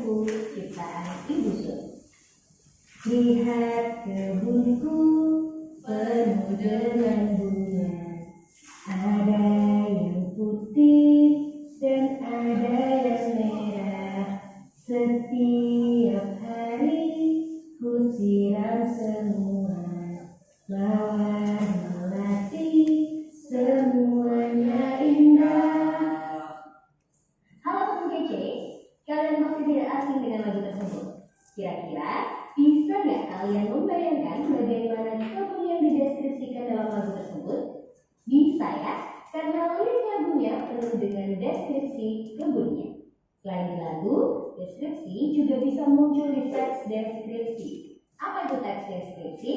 buku ciptaan Ibu Sun. Lihat kebunku penuh dengan bunga, ada yang putih dan ada yang merah. Setiap hari ku siram semua, mawar melati semuanya indah. Halo teman kece, kalian pasti tidak asing dengan lagu tersebut. Kira-kira bisa nggak kalian membayangkan bagaimana kebun yang dideskripsikan dalam lagu tersebut? Bisa ya, karena lirik lagunya penuh dengan deskripsi kebunnya. Selain di lagu, deskripsi juga bisa muncul di teks deskripsi. Apa itu teks deskripsi?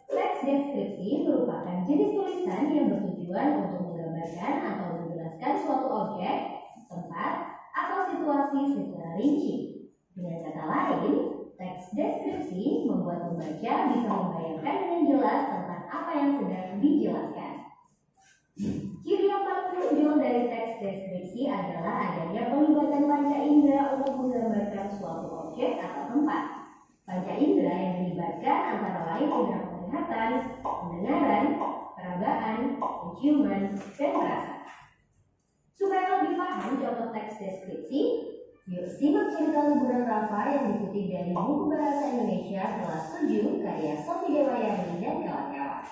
Teks deskripsi merupakan jenis tulisan yang bertujuan untuk menggambarkan atau menjelaskan suatu objek, tempat, atau situasi secara rinci. Dengan kata lain, teks deskripsi membuat pembaca bisa membayangkan dengan jelas tentang apa yang sedang dijelaskan. Ciri yang paling menonjol dari teks deskripsi adalah adanya pelibatan panca indera untuk menggambarkan suatu objek atau tempat. Panca indera yang dilibatkan antara lain indera penglihatan, pendengaran, perabaan, penciuman, dan rasa. Supaya lebih paham contoh teks deskripsi, yuk simak cerita liburan Rafa yang dikutip dari buku bahasa Indonesia kelas 7 karya Sofi Dewayani dan kawan-kawan.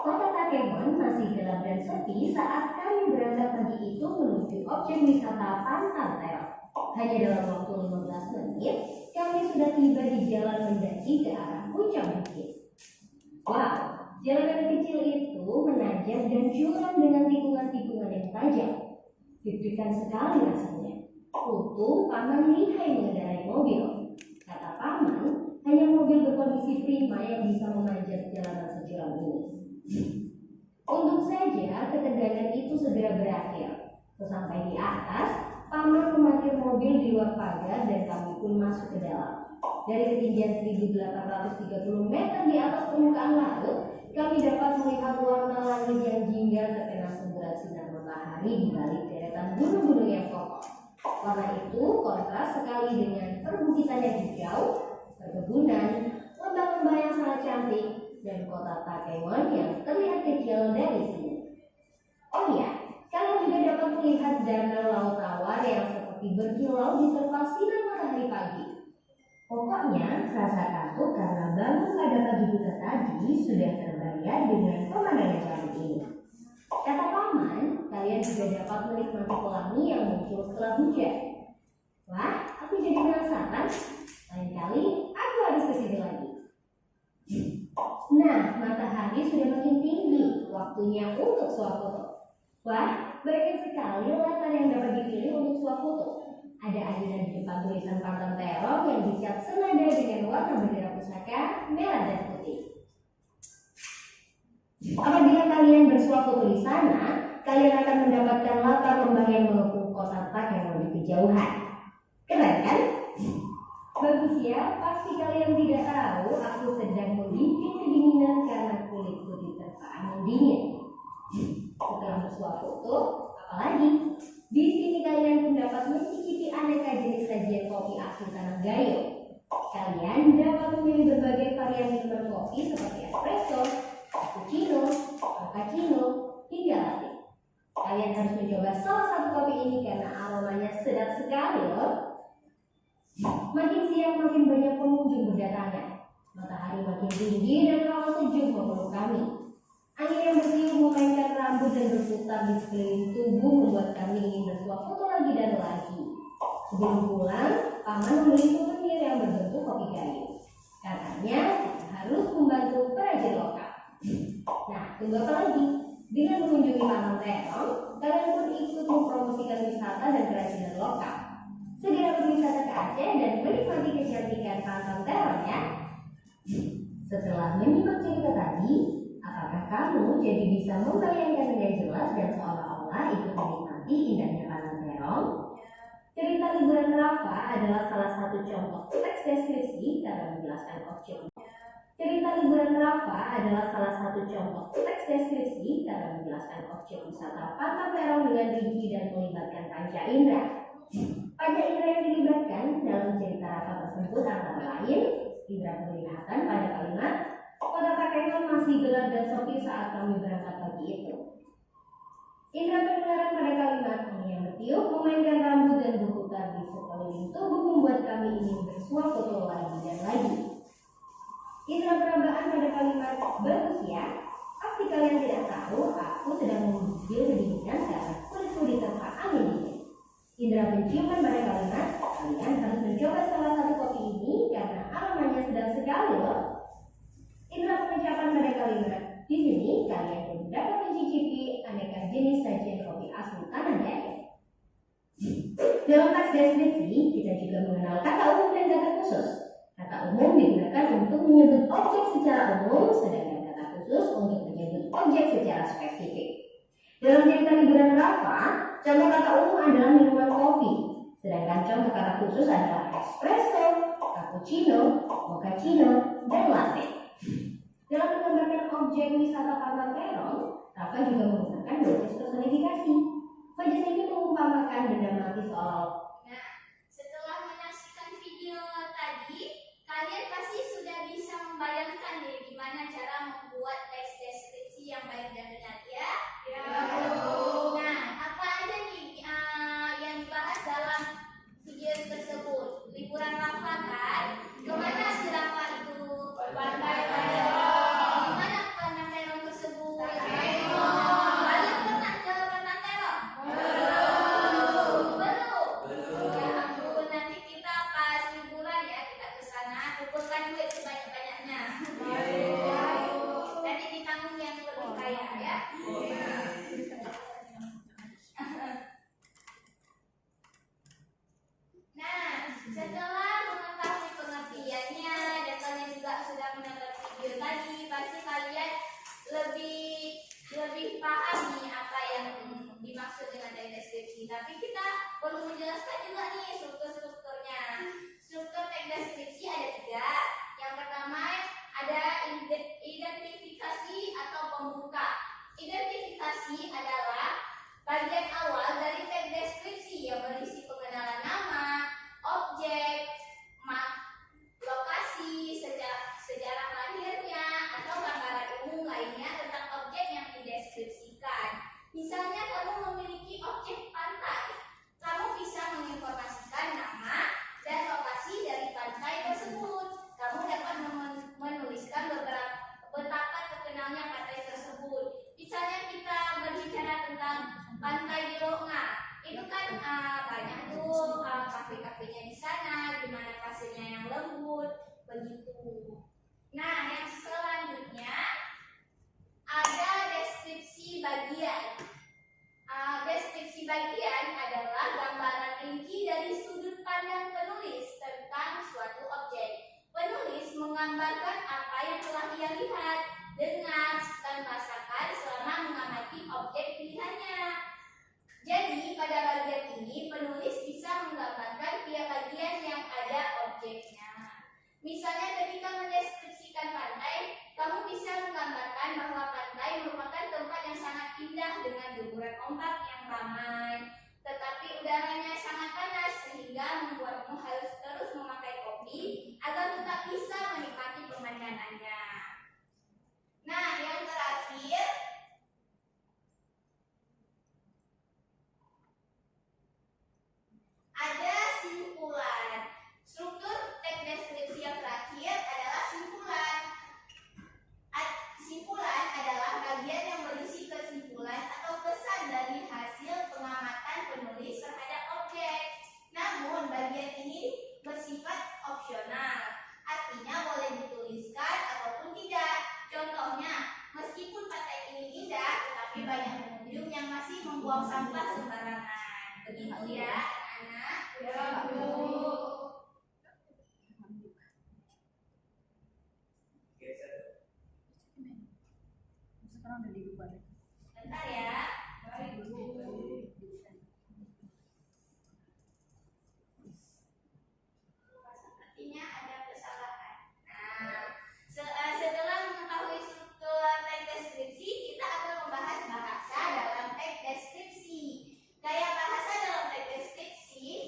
Kota Takemon masih gelap dan sepi saat kami berangkat pagi itu menuju objek wisata Pantang Terong. Hanya dalam waktu 15 menit, kami sudah tiba di jalan mendaki ke arah puncak bukit. Wow, jalanan kecil itu menanjak dan curam dengan tikungan-tikungan yang tajam. Deg-degan sekali rasanya. Untung Paman lihai mengendarai mobil. Kata Paman, hanya mobil berkondisi prima yang bisa memanjat jalanan securam ini. Untung saja ketegangan itu segera berakhir. Sesampai di atas, Paman memarkir mobil di luar pagar dan kami pun masuk ke dalam. Dari ketinggian 1830 meter di atas permukaan laut, kami dapat melihat warna langit yang jingga terkena semburat sinar matahari di balik deretan gunung-gunung yang kokoh. Warna itu kontras sekali dengan perbukitan yang hijau, perkebunan, lembah-lembah yang sangat cantik, dan kota Takemon yang terlihat kecil dari sini. Oh iya, kalian juga dapat melihat danau laut tawar yang seperti berkilau di tempat sinar matahari pagi. Pokoknya, rasa kantuk karena bangun pada pagi buta tadi sudah terbayar dengan pemandangan cantik ini. Kata Paman, kalian juga dapat menikmati pelangi yang muncul setelah hujan. Wah, aku jadi penasaran. Lain kali, aku harus ke sini lagi. Nah, matahari sudah makin tinggi. Waktunya untuk swafoto. Wah, banyak sekali latar yang dapat dipilih untuk swafoto. Ada ayunan di depan tulisan Pantang Terong yang dicat senada dengan warna bendera pusaka merah dan putih. Apabila kalian bersuah foto di sana, kalian akan mendapatkan latar lembah yang mengepung kota Takemon di kejauhan. Keren kan? Bagus ya, pasti kalian tidak tahu aku sedang membimbing kedinginan karena kulitku diterpa angin dingin. Setelah bersuah foto, apalagi? Di sini kalian pun dapat mencicipi aneka jenis sajian kopi asli tanah Gayo. Kalian dapat memilih berbagai varian minuman kopi seperti espresso, cappuccino, mochaccino, hingga latte. Kalian harus mencoba salah satu kopi ini karena aromanya sedap sekali loh. Makin siang makin banyak pengunjung berdatangan. Matahari makin tinggi dan hawa sejuk memeluk kami. Angin yang bertiup memainkan rambut dan berputar di sekeliling tubuh membuat kami ingin bersuah foto lagi dan lagi. Sebelum pulang, Paman membeli souvenir yang berbentuk kopi kayu. Katanya kita harus membantu perajin lokal. Nah, tunggu apa lagi? Dengan mengunjungi Pantang Terong, kalian pun ikut mempromosikan wisata dan kerajinan lokal. Segera berwisata ke Aceh dan menikmati kecantikan Pantang Terong ya. Setelah menyimak cerita tadi, apakah kamu jadi bisa membayangkan dengan jelas dan seolah-olah ikut menikmati indahnya Pantang Terong? Cerita liburan Rafa adalah salah satu contoh teks deskripsi karena menjelaskan objek. Cerita liburan Rafa adalah salah satu contoh teks deskripsi karena menjelaskan objek wisata Pantang Terong dengan rinci dan melibatkan panca indera. Pada indera yang dilibatkan dalam cerita Rafa tersebut antara lain indera penglihatan pada kalimat kota Takengon masih gelap dan sepi saat kami berangkat pagi itu. Indera pendengaran pada kalimat angin yang bertiup memainkan rambut dan berputar di sekeliling tubuh membuat kami ingin bersuah foto lagi dan lagi. Indera perabaan pada kalimat bagus ya. Pasti kalian tidak tahu aku sedang menggigil kedinginan karena kulitku diterpa angin dingin. Indera penciuman pada kalimat kalian harus mencoba salah satu kopi ini karena aromanya sedang sekali loh. Indera pengecapan pada kalimat di sini kalian pun dapat mencicipi aneka jenis sajian kopi asli tanah Dayak. Dalam teks deskripsi kita juga mengenal kata umum dan kata khusus. Kata umum digunakan untuk menyebut objek secara umum, sedangkan kata khusus untuk menyebut objek secara spesifik. Dalam cerita liburan Rafa, contoh kata umum adalah minuman kopi, sedangkan contoh kata khusus adalah espresso, cappuccino, mochaccino, dan latte. Dalam menggambarkan objek wisata Pantai Terong, Rafa juga menggunakan dua jenis personifikasi. Wajah ini mengumpamakan benda mati soal. Nah, setelah menyaksikan video tadi, kalian pasti sudah bisa membayangkan nih gimana cara membuat teks deskripsi yang baik dan benar ya? Ya. Nah, apa aja nih yang dibahas dalam video tersebut? Liburan Rafa kan? Kemana si Rafa itu? Pantai Terong. Gimana Pantai Terong tersebut? Kalian pernah ke Pantai Terong? Belum. Ya ampun, nanti kita pas liburan ya kita ke sana, kumpulkan duit sebanyak-banyaknya. Nanti ditanggung yang lebih kaya ya. Nah, setelah mengetahui pengertiannya dan kalian juga sudah menonton video tadi, pasti kalian lebih paham nih apa yang dimaksud dengan deskripsi. Tapi kita perlu menjelaskan juga nih strukturnya. Struktur teks deskripsi ada 3. Yang pertama ada identifikasi atau pembuka. Identifikasi adalah bagian awal dari teks deskripsi yang berisi pengenalan nama, objek, lokasi, sejarah lahirnya, atau gambaran umum lainnya tentang objek yang dideskripsikan. Misalnya kamu memiliki objek pantai, kamu bisa menginformasikan nama dan lokasi dari pantai tersebut. Kamu dapat menuliskan betapa terkenalnya pantai tersebut. Misalnya kita berbicara tentang pantai di Longa, itu kan banyak tuh kafe-kafenya di sana, gimana pasirnya yang lembut, begitu. Nah, yang selanjutnya ada deskripsi bagian. Deskripsi bagian adalah gambaran rinci dari sudut pandang penulis tentang suatu objek. Penulis menggambarkan apa yang telah ia lihat, dengar, dan rasakan selama mengamati objek pilihannya. Jadi, pada bagian ini penulis bisa menggambarkan tiap bagian yang ada objeknya. Misalnya ketika mendeskripsikan pantai, kamu bisa menggambarkan bahwa pantai merupakan tempat yang sangat indah dengan deburan ombak yang ramai, tetapi udaranya sangat panas sehingga membuatmu harus terus memakai kopi agar tetap bisa menikmati pemandangannya. Nah, yang terakhir ada simpulan. Struktur teks deskripsi yang terakhir adalah simpulan. Simpulan adalah bagian yang berisi kesimpulan atau kesan dari hasil pengamatan penulis terhadap objek. Namun, bagian ini bersifat opsional. Artinya boleh dituliskan ataupun tidak. Contohnya, meskipun pantai ini indah, tetapi banyak pengunjung yang masih membuang sampah sembarangan. Begitu ya, anak-anak. Ya, Bu. Sekarang udah dirubah. Bentar ya. Artinya ada kesalahan. Nah, setelah mengetahui struktur teks deskripsi, kita akan membahas bahasa dalam teks deskripsi. Gaya bahasa dalam teks deskripsi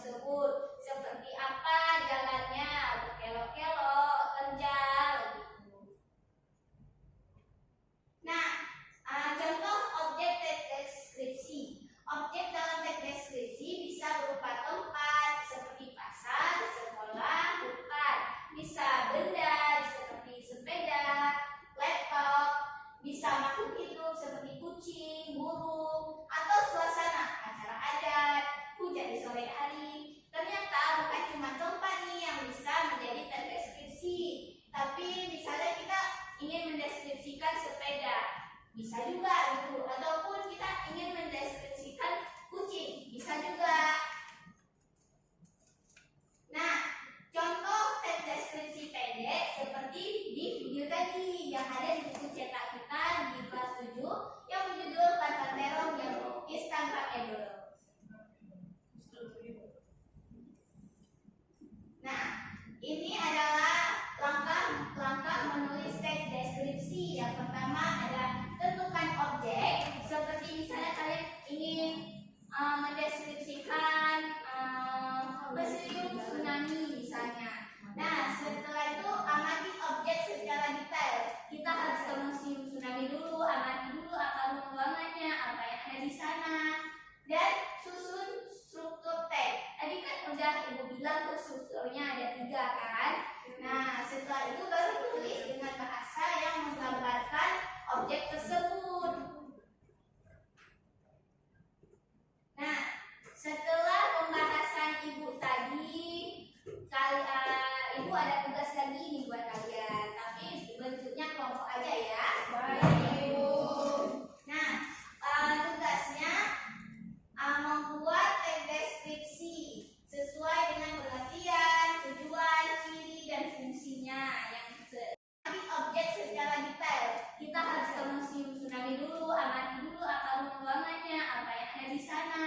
tersebut. Seperti apa jalannya, berkelok-kelok, terjal, gitu. Nah, contoh objek teks deskripsi. Objek dalam teks deskripsi bisa berupa tempat seperti pasar, sekolah, hutan. Bisa benda seperti sepeda, laptop. Bisa makhluk hidup seperti kucing, burung, atau suasana acara adat, hujan di sore hari. Ternyata bukan cuma tempat nih yang bisa menjadi terdeskripsi, tapi misalnya kita ingin mendeskripsikan sepeda, bisa juga gitu, ataupun kita ingin mendeskripsikan kucing, bisa juga. Nah, contoh teks deskripsi pendek seperti di video tadi yang ada di buku cetak kita di kelas 7 yang berjudul Kata Terong yang Instagramable. Nah, ini adalah langkah-langkah menulis teks deskripsi. Yang pertama adalah tentukan objek, seperti misalnya kalian ingin mendeskripsikan museum tsunami misalnya. Nah, setelah itu amati objek secara detail. Kita harus ke museum tsunami dulu, amati dulu apa ruangannya, apa yang ada di sana, dan susun struktur teks. Tadi kan udah ibu bilang tuh strukturnya ada 3 kan. Nah, setelah itu baru tulis dengan bahasa yang menggambarkan objek tersebut. Nah, setelah pembahasan ibu tadi, ibu ada tugas lagi nih buat kalian, tapi bentuknya kelompok aja ya. Baik, ibu. Nah, tugasnya membuat teks deskripsi sesuai dengan pengertian, tujuan, ciri, dan fungsinya yang objek secara detail. Kita harus ke museum tsunami dulu, amati dulu apa ruangannya, apa yang ada di sana,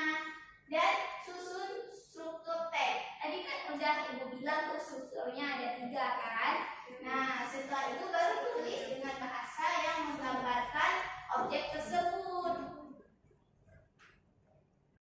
dan susun struktur teks. Tadi kan udah ibu bilang tuh strukturnya ada 3 kan. Nah, setelah itu baru tulis dengan bahasa yang menggambarkan objek tersebut.